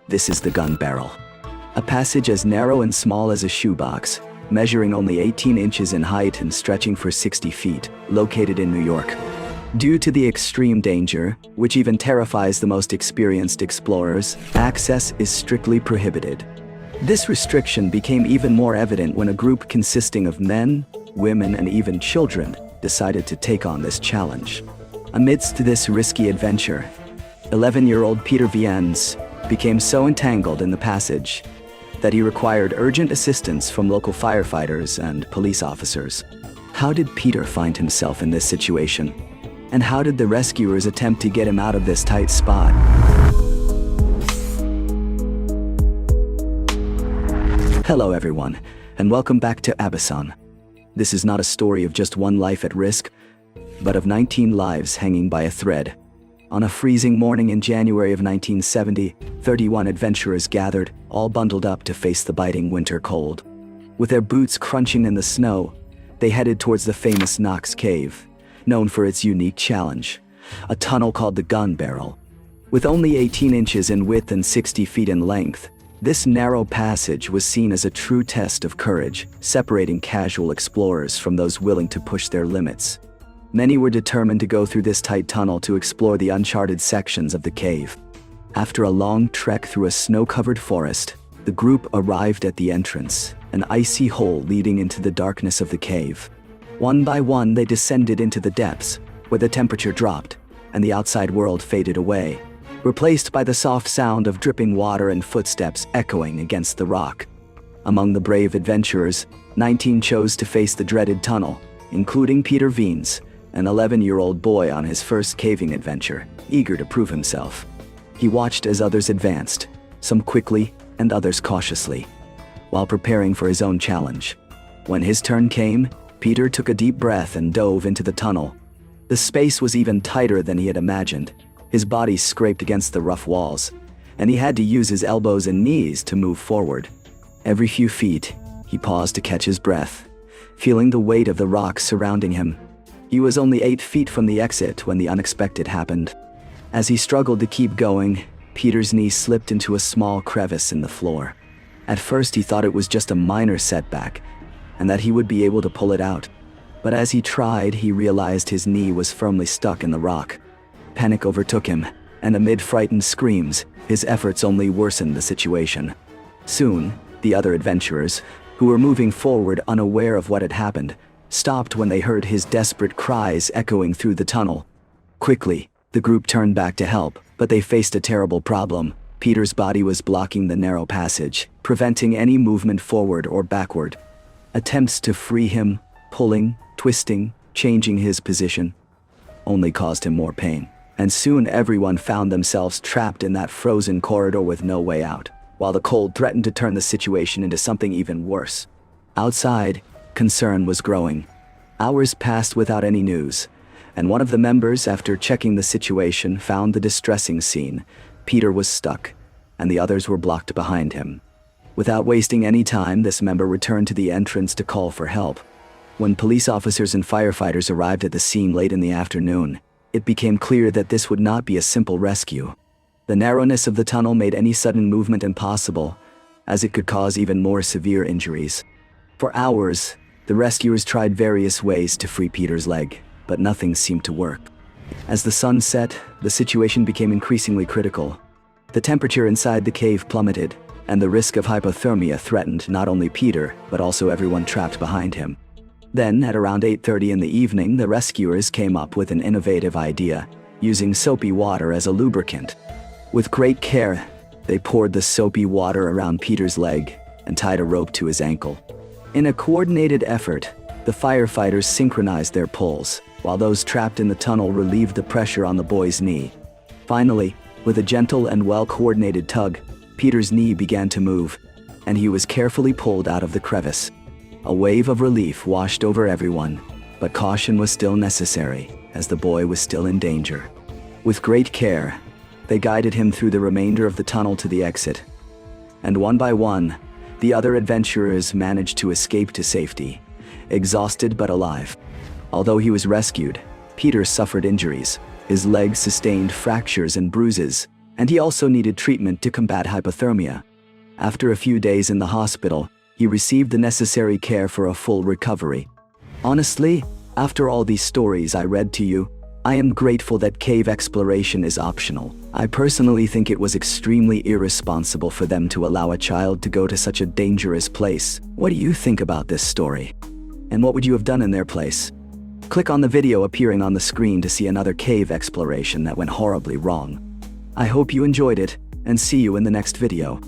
This is the gun barrel. A passage as narrow and small as a shoebox, measuring only 18 inches in height and stretching for 60 feet, located in New York. Due to the extreme danger, which even terrifies the most experienced explorers, access is strictly prohibited. This restriction became even more evident when a group consisting of men, women, and even children decided to take on this challenge. Amidst this risky adventure, 11-year-old Peter Viens became so entangled in the passage that he required urgent assistance from local firefighters and police officers. How did Peter find himself in this situation? And how did the rescuers attempt to get him out of this tight spot? Hello everyone, and welcome back to Abysson. This is not a story of just one life at risk, but of 19 lives hanging by a thread. On a freezing morning in January of 1970, 31 adventurers gathered, all bundled up to face the biting winter cold. With their boots crunching in the snow, they headed towards the famous Knox Cave, known for its unique challenge, a tunnel called the Gun Barrel. With only 18 inches in width and 60 feet in length, this narrow passage was seen as a true test of courage, separating casual explorers from those willing to push their limits. Many were determined to go through this tight tunnel to explore the uncharted sections of the cave. After a long trek through a snow-covered forest, the group arrived at the entrance, an icy hole leading into the darkness of the cave. One by one, they descended into the depths, where the temperature dropped, and the outside world faded away, replaced by the soft sound of dripping water and footsteps echoing against the rock. Among the brave adventurers, 19 chose to face the dreaded tunnel, including Peter Viens, an 11-year-old boy on his first caving adventure, eager to prove himself. He watched as others advanced, some quickly and others cautiously, while preparing for his own challenge. When his turn came, Peter took a deep breath and dove into the tunnel. The space was even tighter than he had imagined. His body scraped against the rough walls, and he had to use his elbows and knees to move forward. Every few feet, he paused to catch his breath, feeling the weight of the rocks surrounding him. He was only 8 feet from the exit when the unexpected happened. As he struggled to keep going, Peter's knee slipped into a small crevice in the floor. At first he thought it was just a minor setback, and that he would be able to pull it out. But as he tried, he realized his knee was firmly stuck in the rock. Panic overtook him, and amid frightened screams, his efforts only worsened the situation. Soon, the other adventurers, who were moving forward unaware of what had happened, stopped when they heard his desperate cries echoing through the tunnel. Quickly, the group turned back to help, but they faced a terrible problem. Peter's body was blocking the narrow passage, preventing any movement forward or backward. Attempts to free him, pulling, twisting, changing his position, only caused him more pain. And soon everyone found themselves trapped in that frozen corridor with no way out, while the cold threatened to turn the situation into something even worse. Outside, concern was growing. Hours passed without any news, and one of the members, after checking the situation, found the distressing scene. Peter was stuck, and the others were blocked behind him. Without wasting any time, this member returned to the entrance to call for help. When police officers and firefighters arrived at the scene late in the afternoon, it became clear that this would not be a simple rescue. The narrowness of the tunnel made any sudden movement impossible, as it could cause even more severe injuries. For hours, the rescuers tried various ways to free Peter's leg, but nothing seemed to work. As the sun set, the situation became increasingly critical. The temperature inside the cave plummeted, and the risk of hypothermia threatened not only Peter, but also everyone trapped behind him. Then, at around 8:30 in the evening, the rescuers came up with an innovative idea, using soapy water as a lubricant. With great care, they poured the soapy water around Peter's leg and tied a rope to his ankle. In a coordinated effort, the firefighters synchronized their pulls, while those trapped in the tunnel relieved the pressure on the boy's knee. Finally, with a gentle and well-coordinated tug, Peter's knee began to move, and he was carefully pulled out of the crevice. A wave of relief washed over everyone, but caution was still necessary, as the boy was still in danger. With great care, they guided him through the remainder of the tunnel to the exit. And one by one, the other adventurers managed to escape to safety, exhausted but alive. Although he was rescued, Peter suffered injuries. His legs sustained fractures and bruises, and he also needed treatment to combat hypothermia. After a few days in the hospital, he received the necessary care for a full recovery. Honestly, after all these stories I read to you, I am grateful that cave exploration is optional. I personally think it was extremely irresponsible for them to allow a child to go to such a dangerous place. What do you think about this story? And what would you have done in their place? Click on the video appearing on the screen to see another cave exploration that went horribly wrong. I hope you enjoyed it, and see you in the next video.